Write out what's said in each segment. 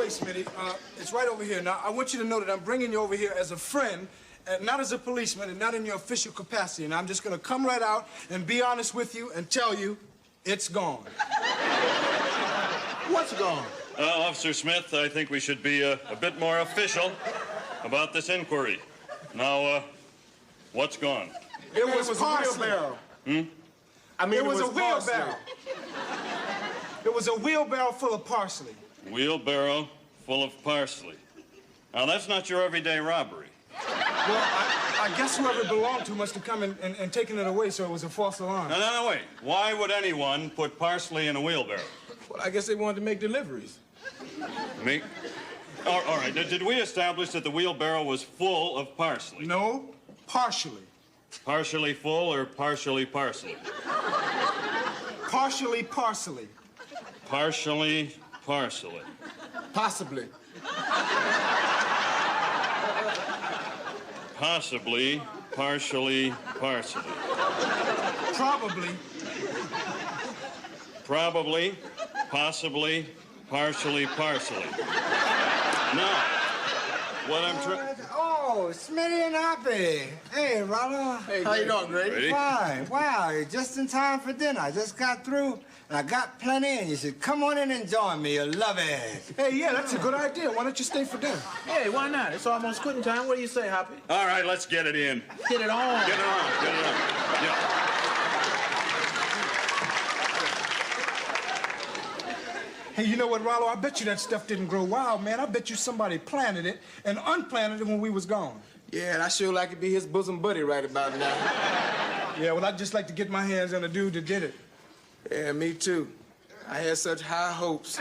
way, Smitty. It's right over here. Now, I want you to know that I'm bringing you over here as a friend, and not as a policeman, and not in your official capacity. And I'm just going to come right out and be honest with you and tell you it's gone. What's gone? Officer Smith, I think we should be a bit more official about this inquiry. Now, what's gone? It was a wheelbarrow. I mean, It was a parsley. wheelbarrow. It was a wheelbarrow full of parsley. Wheelbarrow full of parsley. Now, that's not your everyday robbery. Well, I guess whoever it belonged to must have come and taken it away, so it was a false alarm. No, wait. Why would anyone put parsley in a wheelbarrow? Well, I guess they wanted to make deliveries. Me? All right. Did we establish that the wheelbarrow was full of parsley? No, partially. Partially full or partially parsley? Partially parsley. Partially parsley. Possibly. Possibly partially parsley. Probably. Probably, possibly, partially parsley. Now, what I'm trying... Oh, Smitty and Hoppy. Hey, Rollo. Hey, how you doing, Grady? Ready? Fine. Wow, you're just in time for dinner. I just got through, and I got plenty, and you should come on in and join me. You'll love it. Hey, yeah, that's a good idea. Why don't you stay for dinner? Hey, why not? It's almost quitting time. What do you say, Hoppy? All right, let's get it in. Get it on. Get it on, get it on. Yeah. Hey, you know what, Rollo? I bet you that stuff didn't grow wild, man. I bet you somebody planted it and unplanted it when we was gone. Yeah, and I sure like to be his bosom buddy right about now. Yeah, well, I'd just like to get my hands on the dude that did it. Yeah, me too. I had such high hopes.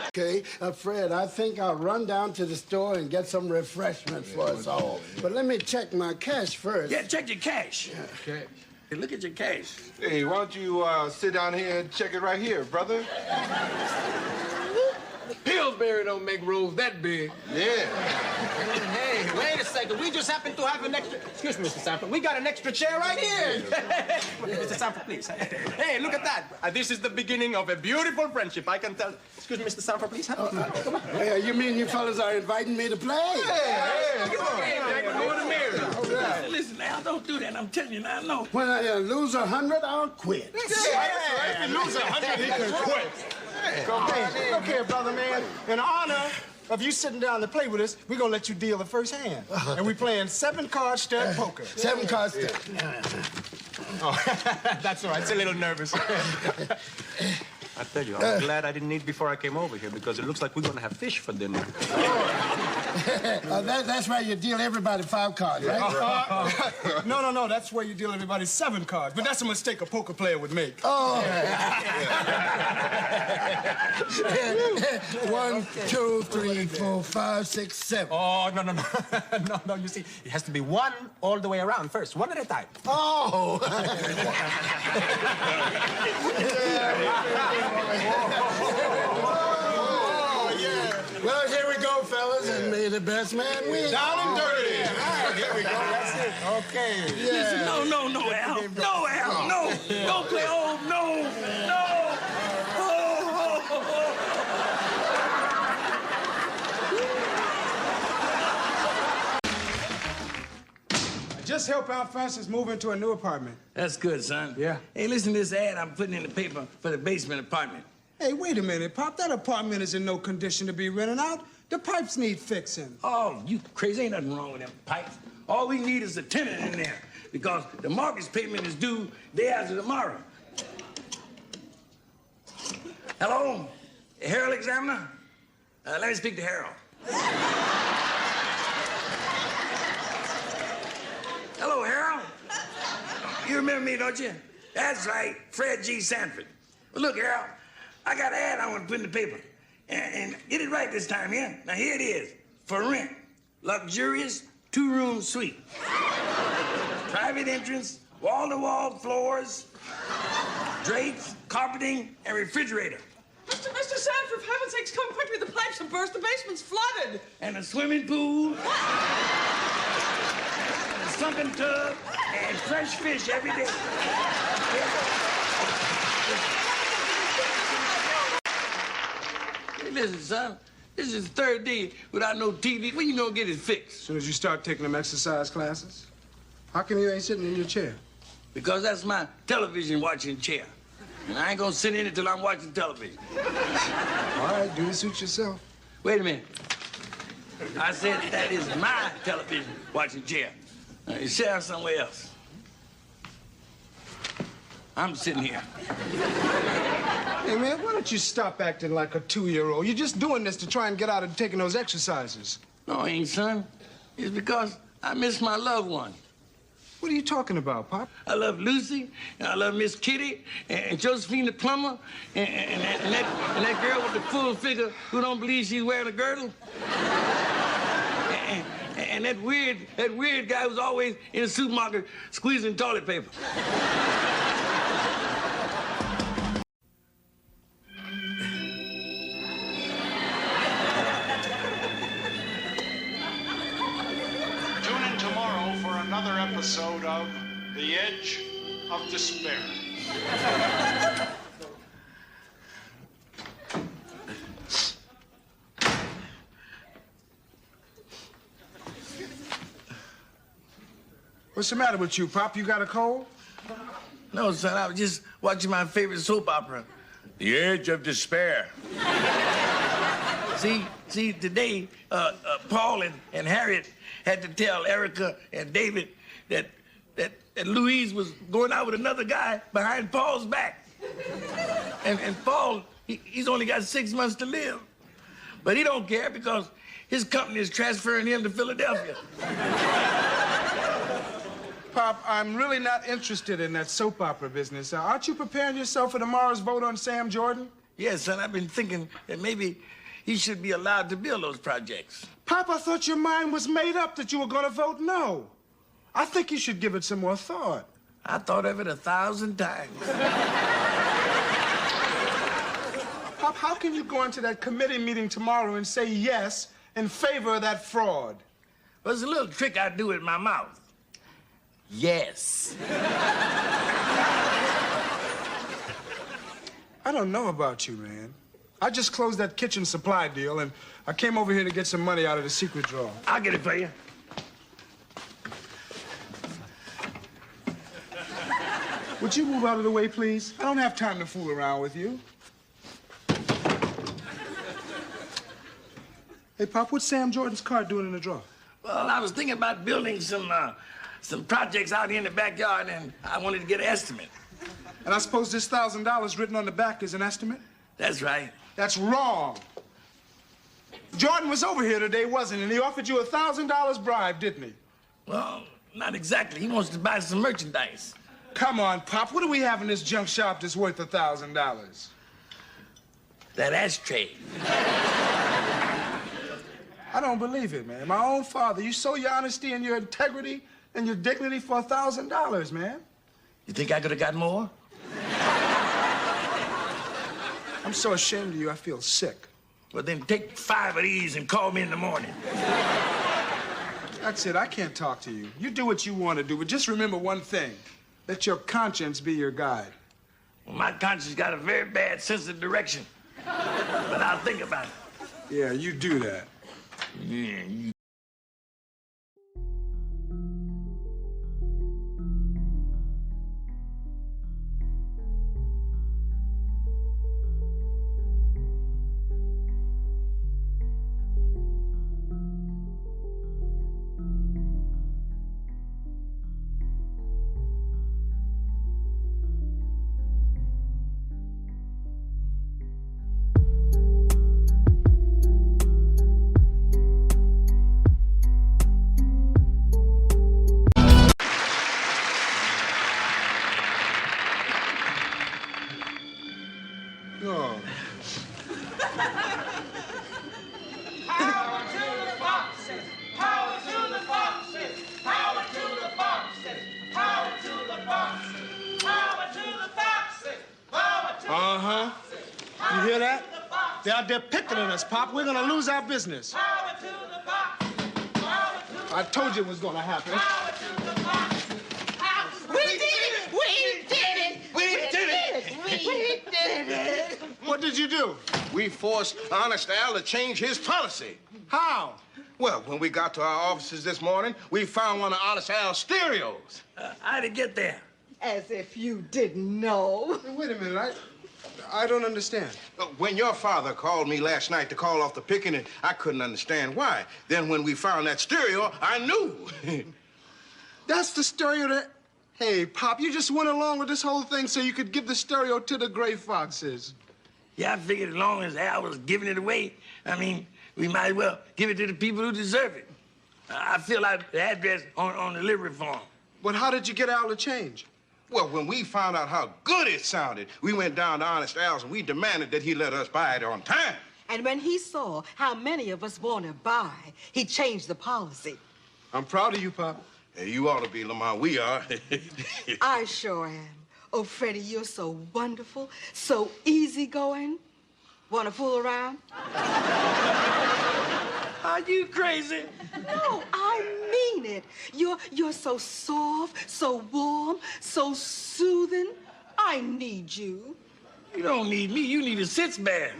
Okay, Fred, I think I'll run down to the store and get some refreshments for us all. But let me check my cash first. Yeah, check your cash. Okay. Hey, look at your cash. Hey, why don't you sit down here and check it right here, brother? Pillsbury don't make rolls that big. Yeah. Hey, wait a second. We just happen to have an extra... Excuse me, Mr. Sanford. We got an extra chair right here. Mr. Sanford, please. Hey, look at that. This is the beginning of a beautiful friendship, I can tell. Excuse me, Mr. Sanford, please. Come on. Hey, you mean you fellas are inviting me to play? Listen, now, don't do that. I'm telling you now, no. When I lose 100, I'll quit. If you lose 100, he can quit. Hey, look here, brother, man. In honor of you sitting down to play with us, we're gonna let you deal the first hand. And we playing 7-card stud poker. 7 cards. Oh, that's all right. It's a little nervous. I tell you, I'm glad I didn't eat before I came over here because it looks like we're going to have fish for dinner. That's why you deal everybody 5 cards, right? No. That's where you deal everybody 7 cards. But that's a mistake a poker player would make. Oh. 1, 2, 3, 4, 5, 6, 7. Oh, no. No, you see, it has to be 1 all the way around first, 1 at a time. Oh. Well, here we go, fellas, and may the best man win. Down and dirty. All right, here we go. That's it. Okay. Listen, no, Al. No, Al, no. Don't play. Oh, no. Just help Aunt Frances move into a new apartment. That's good, son. Yeah. Hey, listen to this ad I'm putting in the paper for the basement apartment. Hey, wait a minute, Pop. That apartment is in no condition to be rented out. The pipes need fixing. Oh, you crazy. Ain't nothing wrong with them pipes. All we need is a tenant in there because the mortgage payment is due day after tomorrow. Hello? Harold Examiner? Let me speak to Harold. Hello, Harold. You remember me, don't you? That's right, Fred G. Sanford. Well, look, Harold, I got an ad I want to put in the paper. And get it right this time, yeah? Now, here it is. For rent. Luxurious 2-room suite. Private entrance, wall-to-wall floors, drapes, carpeting, and refrigerator. Mr. Sanford, for heaven's sakes, come quickly. The pipes have burst. The basement's flooded. And a swimming pool. A sunken tub. And fresh fish every day. Hey, listen, son. This is the third day without no TV. When you gonna get it fixed? As soon as you start taking them exercise classes. How come you ain't sitting in your chair? Because that's my television watching chair. And I ain't gonna sit in it till I'm watching television. All right, do it suit yourself. Wait a minute. I said that is my television watching chair. You sit down somewhere else. I'm sitting here. Hey, man, why don't you stop acting like a 2-year-old? You're just doing this to try and get out of taking those exercises. No, I ain't, son. It's because I miss my loved one. What are you talking about, Pop? I love Lucy, and I love Miss Kitty, and Josephine the plumber, and that girl with the full figure who don't believe she's wearing a girdle. And that weird guy who's always in the supermarket squeezing toilet paper. Tune in tomorrow for another episode of The Edge of Despair. What's the matter with you, Pop? You got a cold? No, son, I was just watching my favorite soap opera, The Edge of Despair. See, today, Paul and Harriet had to tell Erica and David that Louise was going out with another guy behind Paul's back. And Paul, he's only got 6 months to live. But he don't care because his company is transferring him to Philadelphia. Pop, I'm really not interested in that soap opera business. Aren't you preparing yourself for tomorrow's vote on Sam Jordan? Yes, son, I've been thinking that maybe he should be allowed to build those projects. Pop, I thought your mind was made up that you were going to vote no. I think you should give it some more thought. I thought of it 1,000 times. Pop, how can you go into that committee meeting tomorrow and say yes in favor of that fraud? Well, there's a little trick I do with my mouth. Yes. I don't know about you, man. I just closed that kitchen supply deal, and I came over here to get some money out of the secret drawer. I'll get it for you. Would you move out of the way, please? I don't have time to fool around with you. Hey, Pop, what's Sam Jordan's car doing in the drawer? Well, I was thinking about building some projects out here in the backyard, and I wanted to get an estimate. And I suppose this $1,000 written on the back is an estimate? That's right. That's wrong. Jordan was over here today, wasn't he? And he offered you a $1,000 bribe, didn't he? Well, not exactly. He wants to buy some merchandise. Come on, Pop. What do we have in this junk shop that's worth $1,000? That ashtray. I don't believe it, man. My own father, you sold your honesty and your integrity and your dignity for $1,000, man. You think I could have got more? I'm so ashamed of you, I feel sick. Well, then take 5 of these and call me in the morning. That's it. I can't talk to you. You do what you want to do, but just remember one thing. Let your conscience be your guide. Well, my conscience got a very bad sense of direction. But I'll think about it. Yeah, you do that. Yeah, you... Oh. Power to the foxes! Power to the foxes! Power to the foxes! Power to the foxes! Power to the foxes! Power to the Uh-huh. You hear that? They're out there picketing us, Pop. We're gonna lose our business. Power to the foxes! Power to the I told you it was gonna happen. Power to the foxes! We did it! We did it! We did it! We We did it. What did you do? We forced Honest Al to change his policy. How? Well, when we got to our offices this morning, we found one of Honest Al's stereos. How'd it get there? As if you didn't know. Wait a minute, I don't understand. When your father called me last night to call off the picketing, I couldn't understand why. Then when we found that stereo, I knew. That's the stereo that... Hey, Pop, you just went along with this whole thing so you could give the stereo to the gray foxes. Yeah, I figured as long as Al was giving it away, I mean, we might as well give it to the people who deserve it. I fill out the address on the delivery form. But how did you get Al to change? Well, when we found out how good it sounded, we went down to Honest Al's and we demanded that he let us buy it on time. And when he saw how many of us want to buy, he changed the policy. I'm proud of you, Pop. Hey, you ought to be, Lamont. We are. I sure am. Oh, Freddie, you're so wonderful, so easygoing. Want to fool around? Are you crazy? No, I mean it. You're so soft, so warm, so soothing. I need you. You don't need me. You need a sitz bear.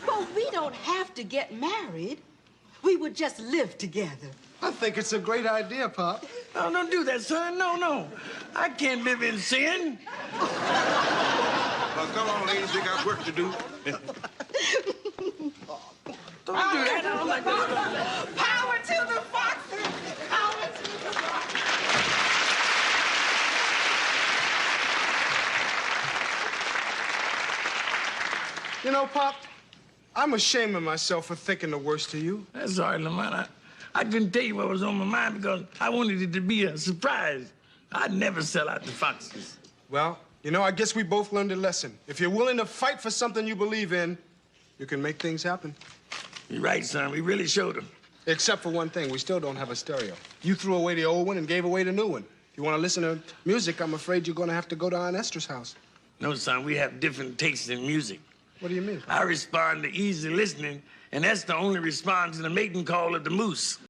Well, we don't have to get married. We would just live together. I think it's a great idea, Pop. No, don't do that, son. No. I can't live in sin. Well, come on, ladies. We got work to do. Don't do that. I don't like that stuff. Power to the foxes. Power to the foxes. You know, Pop, I'm ashamed of myself for thinking the worst of you. That's all right, Lamont. I couldn't tell you what was on my mind because I wanted it to be a surprise. I'd never sell out the foxes. Well, you know, I guess we both learned a lesson. If you're willing to fight for something you believe in, you can make things happen. You're right, son. We really showed them. Except for one thing, we still don't have a stereo. You threw away the old one and gave away the new one. If you want to listen to music, I'm afraid you're going to have to go to Aunt Esther's house. No, son, we have different tastes in music. What do you mean? I respond to easy listening, and Esther only responds to the mating call of the moose.